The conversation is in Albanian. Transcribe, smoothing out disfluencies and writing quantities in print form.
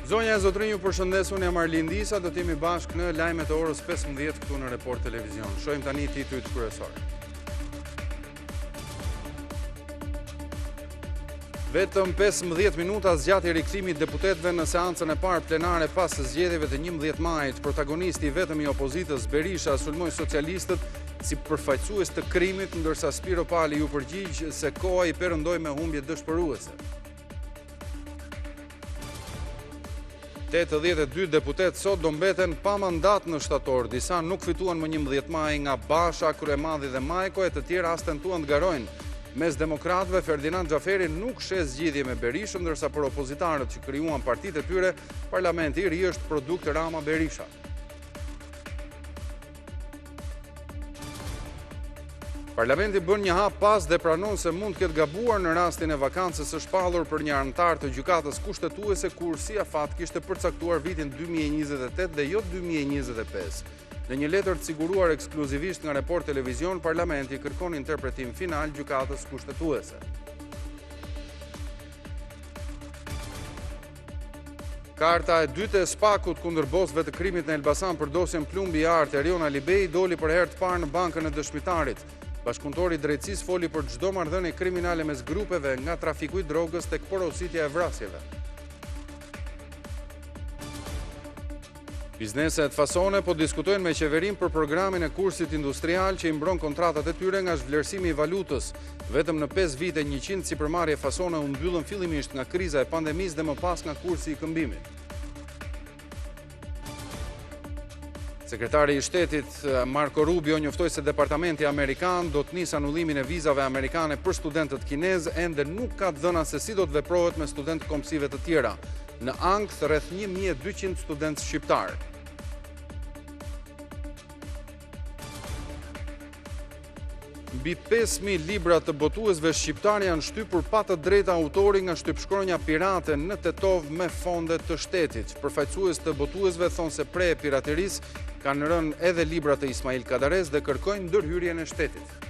Zonja e zotrinj, ju përshëndes, unë jam Arlin Disa, do t'jemi bashkë në lajmet e orës 15 këtu në Report Televizion. Shohim tani titujt kryesor. Vetëm 15 minuta zgjati rikthimi i deputetëve në seancën e parë plenare pas zgjedhjeve të 11 majit. Protagonisti vetëm i opozitës Berisha sulmoi socialistët si përfaqësues të krimit, ndërsa Spiro Pali ju përgjigj se koha i perëndoi me humbje dëshpëruese. 82 deputet sot do mbeten pa mandat në shtator. Disa nuk fituan më 11 maj nga Basha, Kryemadhi dhe Majko, e të tjerë as tentuan të garojnë. Mes demokratëve, Ferdinand Xhaferi nuk sheh zgjidhje me Berishën, ndërsa për opozitarët që krijuan partitë e tyre, parlamenti i ri është produkt Rama Berisha. Parlamenti bën një hap pas dhe pranon se mund të ketë gabuar në rastin e vakancës së shpallur për një anëtar të gjykatës kushtetuese, kur si afat kishte përcaktuar vitin 2028 dhe jo 2025. Në një letër të siguruar ekskluzivisht nga Report Televizion, Parlamenti kërkon interpretim final gjykatës kushtetuese. Karta e dytë e spakut kundër bosëve të krimit në Elbasan për dosjen plumbi i artë Erion Alibej doli për herë të parë në bankën e dëshmitarit. Bashkëpunëtori i drejtësisë foli për çdo marrëdhënie kriminale mes grupeve, nga trafiku i drogës tek porositja e vrasjeve. Bizneset fasone po diskutojnë me qeverinë për programin e kursit industrial që i mbron kontratat e tyre nga zhvlerësimi i valutës. Vetëm në 5 vite 100 sipërmarrje fasone u mbyllën fillimisht nga kriza e pandemisë dhe më pas nga kursi i këmbimit. Sekretari i Shtetit Marco Rubio njoftoi se Departamenti Amerikan do të nisë anullimin e vizave amerikane për studentët kinezë, ende nuk ka dhëna se si do të veprohet me studentë komsive të tjera. Në ankth rreth 1200 studentë shqiptar. Mbi 5.000 libra të botuesve shqiptar janë shtypur pa të drejta autori nga shtypshkronja pirate në Tetov me fonde të shtetit. Përfaqësues të botuesve thonë se pre e piraterisë kanë rënë edhe libra të Ismail Kadarez dhe kërkojnë ndërhyrjen e shtetit.